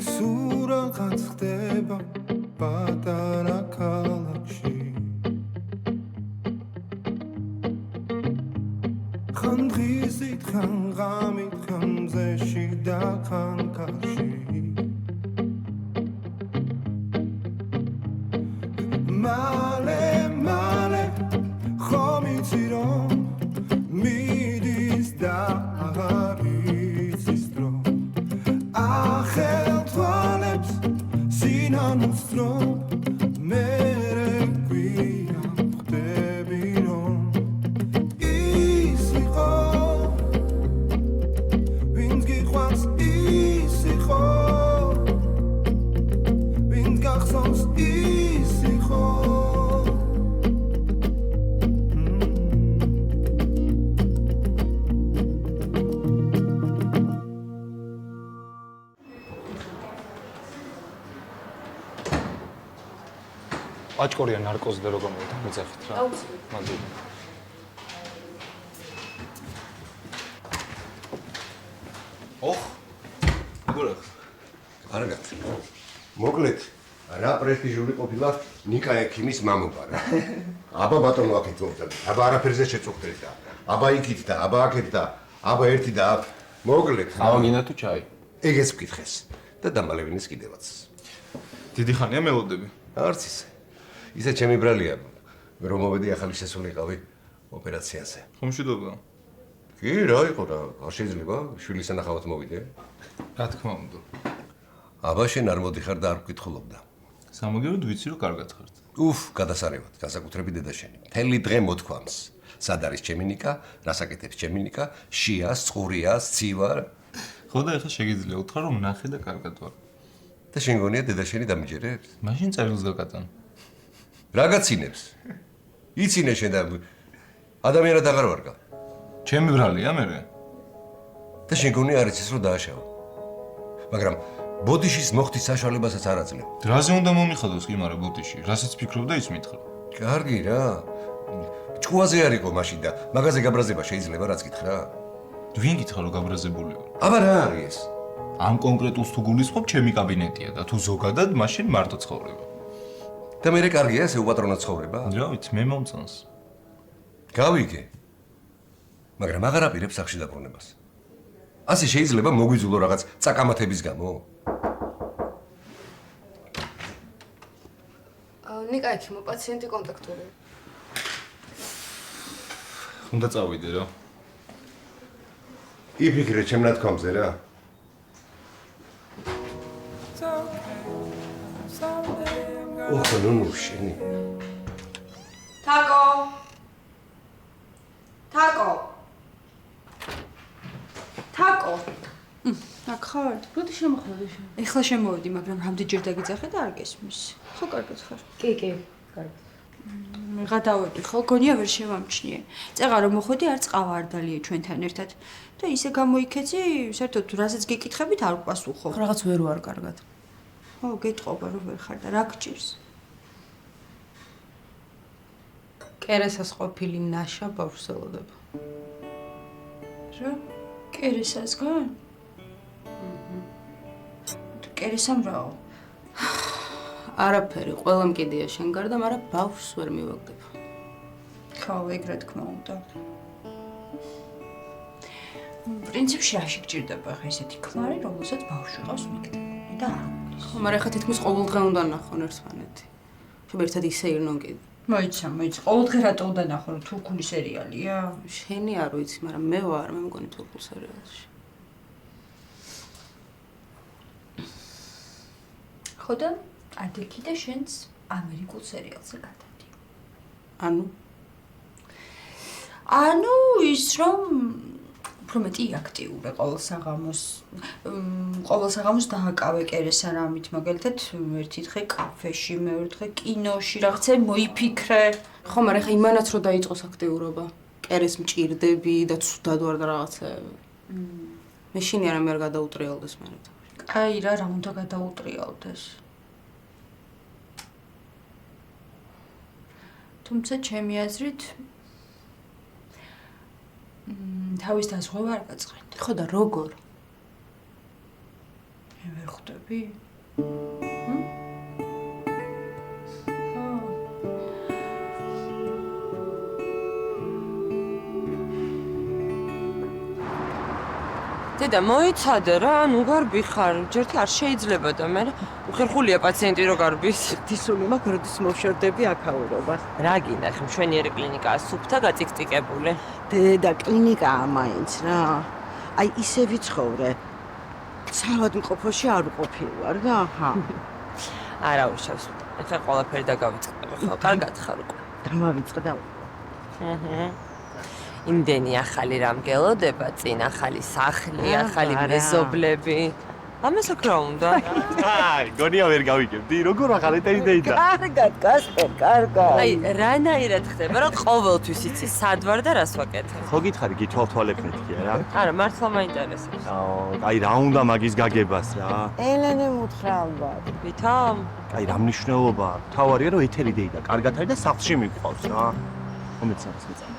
სურაღაც ხდება პატარა ქალაქში ხან დღისით ხან ღამით ხან მზეში და ხან კარში მალე ხომ იცი რომ მიდის და აღარ იცის დრო ახელ თვალებს სინანულს რომ მე გვია ხდები რომ ის იყო ვინც გიყვარს ის იყო ვინც გახსოვს ის იყო აჭკორია ნარკოზი და როგორ მოითა მეძახით რა. მადლობა. ოხ. გურახ. კარგად. მოკლედ, რა პრესტიჟული ყოფილა ნიკა ექიმის მამობა რა. აბა ბატონო აქეთ მომწევ. აბა არაფერზე შეწუხდეთ და აბა იქით და აბა აქეთ და აბა ერთი და მოკლედ. აბა გინდა თუ ჩაი? ეგეც ვკითხეს და დამალევინის კიდევაც. დიდი ხანია მელოდები. არც ისე. ისე ჩემი ბრალია რომ მოვედი ახალი შესულიყავი ოპერაციაზე. ხომშვიდობა. კი, რა იყო რა, არ შეიძლება შვილის ანახავად მოვიდე? რა თქმა უნდა. აბა შენ არ მოდიხარ და არ ვკითხულობდა. სამაგიეროდ ვიცი რომ კარგად ხართ. უფ, გადასარევად, განსაკუთრებით დედაშენი. მთელი დღე მოთქვამს. სად არის ჩემი ნიკა, რას აკეთებს ჩემი ნიკა, შია, წყურია, სცივა. ხო და ეხლა შეგიძლია უთხრა რომ ნახე და კარგად ვარ. და შენ გონია დედაშენი დამიჯერებს? მაშინ წერილს გაკატან. რა გაცინებს? იცინე შენ და ადამიანად აღარ ვარგა. ჩემი ბრალია მერე. და შენ გონია არ იცის რომ დააშავა. მაგრამ ბოდიშის მოხდის საშუალებასაც არ აძლევ. რაზე უნდა მომიხადოს კი მარა ბოდიში? რასაც ფიქრობდა ის მითხრა. კარგი რა. ჭკუაზე არ იყო მაშინ და მაგაზე გაბრაზება შეიძლება რაც გითხრა? ვინ გითხრა რომ გაბრაზებული ვარ? აბა რა არის ეს? ამ კონკრეტულს თუ გულისხმობ ჩემი კაბინეტია და თუ ზოგადად მაშინ მარტო ცხოვრება. და მე კარგია ესე უპატრონო ცხოვრება? რა ვიცი, მე მომწონს. გავიგე. მაგრამ აღარ აპირებს სახში დაბრუნებას. ასე შეიძლება მოგვიძულო რაღაც წაკამათების გამო? ნიკა ექიმო, პაციენტი კონტაქტური. უნდა წავიდე რა. იფიქრე ჩემ ნათქვამზე რა. ოხო, ნუ შენი. თაკო. აქ ხარ? როდი შემოხვედი შენ? ეხლა შემოვედი, მაგრამ რამდენჯერ დაგიძახე და არ გესმის. ხო, კარგად ხარ? კი, კარგად. მიღა დავედი, ხო, გონია ვერ შევამჩნიე. წეღა რომ მოხვედი, არც ყავა არ დალიე ჩვენთან ერთად. და ისე გამოიქეცი, საერთოდ რასაც გიკითხებით არ უპასუხო. რაღაც ვერ ვარ კარგად. ხო, გეტყობა რომ ვერ ხარ და რა გჭირს? კერესას ყოფილი ნაშა ბავშვს ელოდება. რა? კერესასგან? კერესამ რაო? არაფერი, ყველა მკიდია შენ გარდა, მაგრამ ბავშვს ვერ მივაგდებ. ხო, ეგ რა თქმა უნდა. პრინციპში რაში გჭირდება ხა ესეთი ქმარი, რომელსაც ბავშვი ყავს მიგდებული და არ უგლის. ხო, მაგრამ ახლა თითქმის ყოველ დღე უნდა ნახონ ერთმანეთი. შენ ერთად ისე ირნონ კიდე. მოიცა, ყოველდღე რატო უნდა ნახო, რომ თურქული სერიალია? შენი არ ვიცი, მაგრამ მე ვარ, მე მგონი თურქულ სერიალში. ხო და ადექი და შენც ამერიკულ სერიალზე გადავდი. ანუ ის რომ უფრო მეტი აქტიურე ყოველ საღამოს დააკავე კერესა რამით, მაგალითად ერთი დღე კაფეში, მეორე დღე კინოში, რაღაცა მოიფიქრე. ხო, მაგრამ ხა იმანაც რომ დაიწყოს აქტიურობა. კერეს მჭირდები და ცუდად ვარ და რაღაცეები. მე შენი არა მე არ გადაუტრიალდეს მერე. აი რა უნდა გადაუტრიალდეს. თუმცა ჩემი აზრით თავის დაზღვევა არ გაწყენდი. ხო და როგორ? მე ვერ ვერ ხვდები? დედა მოიცადე რა, ნუ გარბი ხარ, ჯერთი არ შეიძლება და მე უხერხულია პაციენტი რო გარბის. თისული მაქვს როდის მოვშორდები აქაურობას. რა გინდა, მშვენიერი კლინიკაა, სუფთა გაწიკწიკებული. დედა კლინიკაა მაინც რა. აი ისე ვიცხოვრე. ცალად მყოფოში არ ვყოფილვარ და აჰა. არა უშავს. ეხლა ყველაფერი დაგავიწყდება ხო? კარგად ხარ უკვე. დამავიწყდა. იმდენი ახალი რამ გელოდება, წინ ახალი სახლი, ახალი მეზობლები. ამას აქ რა უნდა? აი, გონია ვერ გავიგებდი, როგორ ახალეთერი დეიდა. კარგად, კასპერ, კარგად. აი, რანაირად ხდება, რომ ყოველთვის იცი სად ვარ და რას ვაკეთებ. ხო გითხარი, გითვალთვალებ მეთქი არა? არა, მართლა მაინტერესებს. აი, რა უნდა მაგის გაგებას რა? ელენე მუთხრა ალბათ. ვითამ? აი, რა მნიშვნელობა აქვს? თავარია რომ ეთერი დეიდა, კარგად არის და სახლში მიყვავს რა. მომეცნეს მეწამე.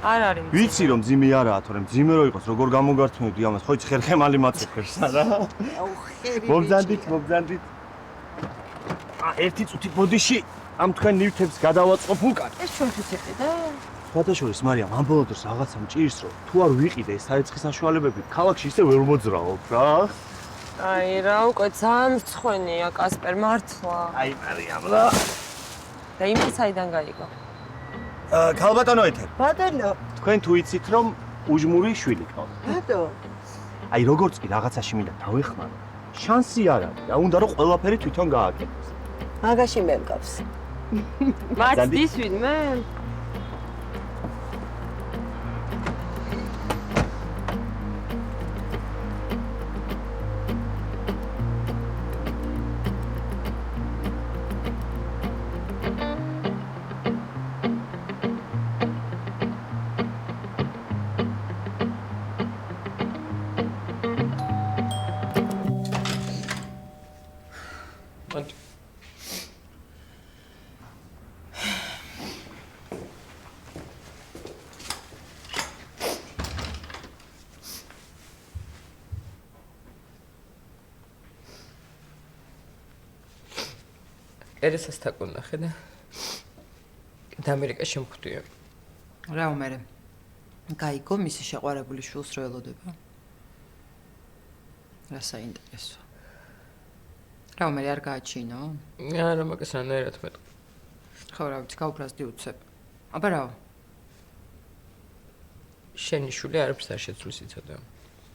არ არის. ვიცი რომ ძიმე არაა, თორემ ძიმე რო იყოს, როგორ გამოგართმევდი ამას, ხო იცი ხერხემალი მაწუხებს რა. მობძანდით. ერთი წუთი ბოდიში ამ თქვენ ნივთებს გადავაწყობ უკან. ეს ჩვენთვის იყიდა? სხვადასხვის მარიამ ამ ბოლო დროს რაღაცა მჭირს რომ თუ არ ვიყიდე ეს საეცხის საშუალებები, ქალაქში ისე ვერ მოძრაობ რა. აი რა, უკვე ძალიან მრცხვენია კასპერ მართლა. აი მარიამ რა. და იმის საიდან გაიგო? ქალბატონო ეთერ. ბატონო, თქვენ თუ იცით რომ უჟმური შვილი ყავს. ბატო. აი როგორც კი რაღაცაში მინდა დავეხმარო, შანსი არ არის და უნდა რომ ყველაფერი თვითონ გააკეთოს. მაგაში მე მგავს. მათ დისვინ მე? ერესას თაკუნახე და ამერიკაში შემხვდია. რა უმერე? გაიგო მისი შეყვარებული შვილს რო ელოდება? რა საინტერესო. რა უმერე არ გააჩინო? არა, მაგას რანაირად მეტყვი. ხო რა ვიცი, გაუბრაზდი უცებ. აბა რა? შენი შვილი არაფერს არ შეცვლის იცოდა.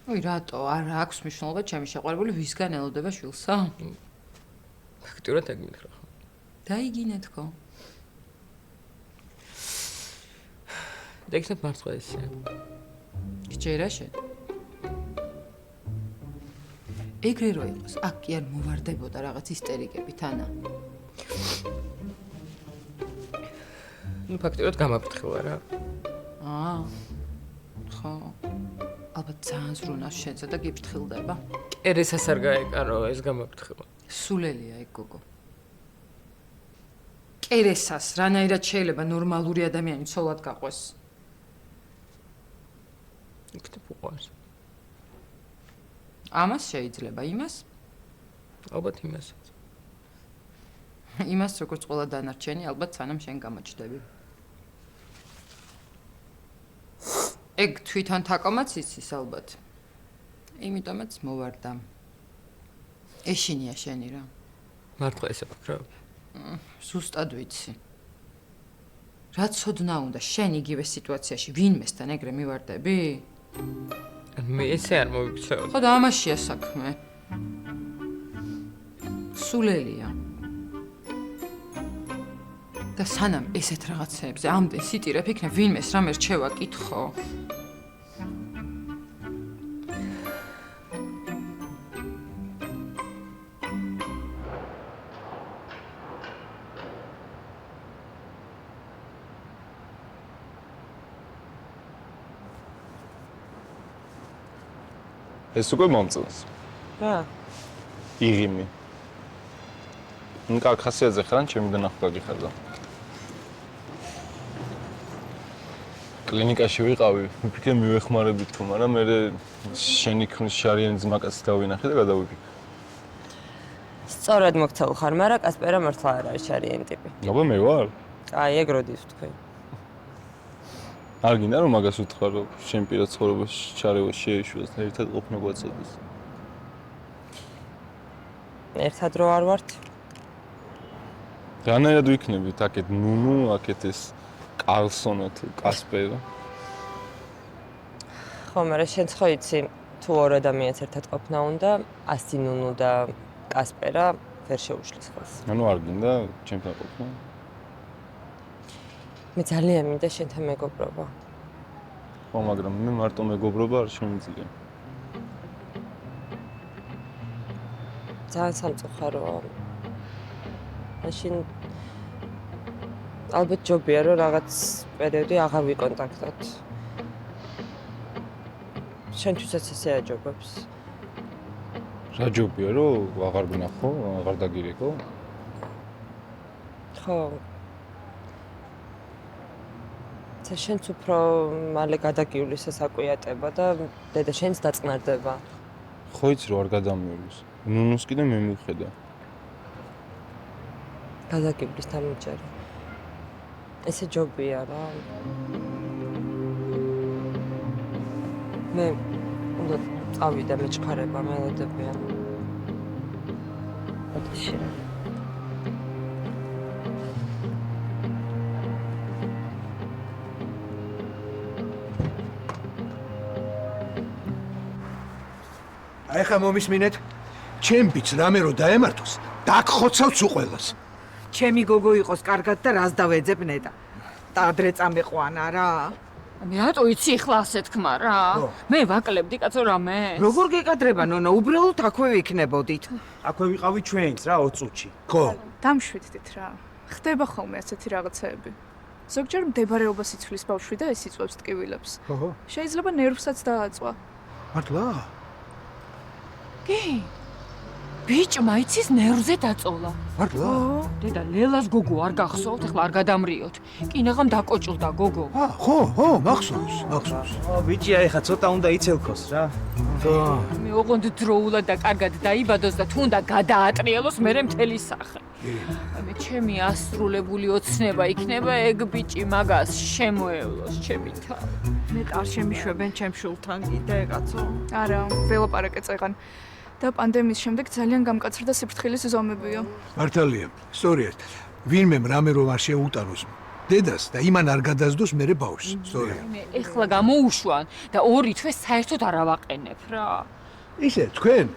ой, რატო? არ აქვს მნიშვნელობა ჩემი შეყვარებული ვისგან ელოდება შვილსა? ფაქტურად ეგ მითხრა ხო? დაიგინეთქო. დაგიქნებ მართლა ესე. გიჭირა შენ? ეგრე რო იყოს, აქ კი არ მოვარდებოდა რაღაც ისტერიკებით, ანა. ნუ ფაქტურად გამაფრთხილა რა. ხო. ალბათ ძალიან ზრუნავს შენსა და გიფრთხილდება. ერესას არ გაეკარო ეს გამაფრთხილა. სულელია ეგ გოგო. კერესას რანაირად შეიძლება ნორმალური ადამიანი ცოლად გაყვეს? იქნებ უყვარს. ამას შეიძლება, იმას? ალბათ იმასაც. იმას როგორც ყველა დანარჩენი, ალბათ სანამ შენ გამოჩდები. ეგ თვითონ თაკომაც იცის ალბათ. იმიტომაც მოვარდა. ეშინია შენი რა. მართლა ესე ფაქრა? ზუსტად ვიცი. რა ცოდნა უნდა შენ იგივე სიტუაციაში ვინმესთან ეგრე მივარდები? მე ესე არ მოვიქცეო. ხო და ამაშია საქმე. სულელია. და სანამ ესეთ რაღაცეებზე ამდენ სიტირებ იქნებ ვინმეს რამე რჩევა კითხო. ეს უკვე მომწონს. რა? იღიმი. ნუ კახასიაძე ხარ, ჩემი დანახვა გიხარდა. კლინიკაში ვიყავი, მიფიქრე მივეხმარებით თუ, მაგრამ მე შენი ქმრის შარიანი ძმაკაცი დავინახე და გადავიფიქრე. სწორად მოქცეულ ხარ, მაგრამ კასპერა მართლა არ არის შარიანი ტიპი. აბა მე ვარ? აი, ეგ როდის ვთქვი. არ გინდა რომ მაგას უთხრა რომ შენ პირად ცხოვრებაში ჩარევა შეეშვას და ერთად ყოფნა გვაწოდეს. ერთად რო არ ვართ? რანაირად ვიქნებით აქეთ ნუნუ, აქეთ ეს კარლსონო თუ კასპერა? ხო, მაგრამ შენც ხო იცი, თუ ორ ადამიანს ერთად ყოფნა უნდა, 100 ნუნუ და კასპერა ვერ შეუშლის ხელს. ანუ არ გინდა ჩემთან ყოფნა? მე ძალიან მინდა შენთან მეგობრობა. ხო, მაგრამ მე მარტო მეგობრობა არ შემიძლია. ძალიან სამწუხაროა. მაშინ ალბათ ჯობია რომ რაღაც პერიოდი აღარ ვიკონტაქტოთ. შენთვისაც ესე აჯობებს. რა ჯობია რომ აღარ ვნახო, აღარ დაგირეკო? ხო. შენც უფრო მალე გადაგიulis სასაკვიატება და დედა შენც დაწყნარდება. ხო იცი რომ არ გადამიulis. ნუნუს კიდე მე მივხედა. გადაგიulis თამიჯერე. ესე ჯობია რა. მე უნდა წავიდე მეჩქარება მელოდებიან. ოდეში რა. აი ხა მომისმინეთ, ჩემპიც რამე რო დაემართოს, დაგხოცავთ უყველას. ჩემი გოგო იყოს კარგად და რას დავეძებ ნეტა. და ადრე წამეყვანა რა. მე რატო იცი ახლა ასე თქმა რა? მე ვაკლებდი კაცო რამე. როგორ გეკადრება ნონა, უბრალოდ აქვე ვიქნებოდით. აქვე ვიყავი ჩვენც რა 20 წუთში. ხო. დამშვიდდით რა. ხდება ხოლმე ასეთი რაღაცეები. ზოგჯერ მდებარეობას იცვლის ბავშვი და ეს იწვევს ტკივილებს. ხო. შეიძლება ნერვსაც დააწვა. მართლა? კი. ბიჭმა იცის ნერვზე დაწოლა. მართლა? დედა ლელას გოგო არ გახსოვთ, ახლა არ გადამრიოთ. კინაღამ დაკოჭლდა გოგო. ხო, მახსოვს. ბიჭი აი ხა ცოტა უნდა იცელქოს რა. მე ოღონდ დროულად და კარგად დაიბადოს და თუნდა გადაატრიალოს მერე მთელი სახე. მე ჩემი ასრულებული ოცნება იქნება ეგ ბიჭი მაგას შემოევლოს ჩემი თავი. მე არ შემიშვებენ ჩემ შულთან კიდე კაცო. არა, ველაპარაკე წეღან. და პანდემიის შემდეგ ძალიან გამკაცრდა სიფრთხილის ზომებია. მართალია, სწორია. ვინმე რამე რომ არ შეუტანოს დედას და იმან არ გადასდოს მერე ბავშვს. სწორია. მე ეხლა გამოუშვან და ორი თვე საერთოდ არ ავაყენებ რა. ისე თქვენ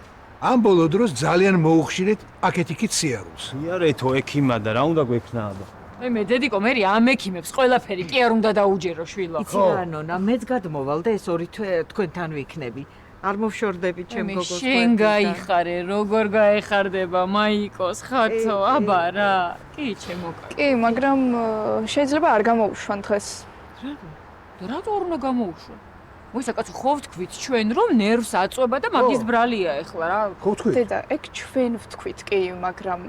ამ ბოლო დროს ძალიან მოუხშირეთ აქეთ-იქით სიარულს. იარეთო ექიმა და რა უნდა გვექნა აბა. მე დედიკო მე ამ ექიმებს ყველაფერი კი არ უნდა დაუჯერო შვილო. იცი რა ნონა, მეც გადმოვალ და ეს ორი თვე თქვენთან ვიქნები. არ მოვშორდები ჩემ გოგოს. შენ გაიხარე, როგორ გაეხარდება მაიკოს ხაცო, აბა რა. კი, ჩემო. კი, მაგრამ შეიძლება არ გამოუშვან დღეს. რატო არ უნდა გამოუშვან? მოიცა კაცო, ხო ვთქვით ჩვენ რომ ნერვს აწვება და მაგის ბრალია ეხლა რა. ხო ვთქვით? დედა, ეგ ჩვენ ვთქვით კი, მაგრამ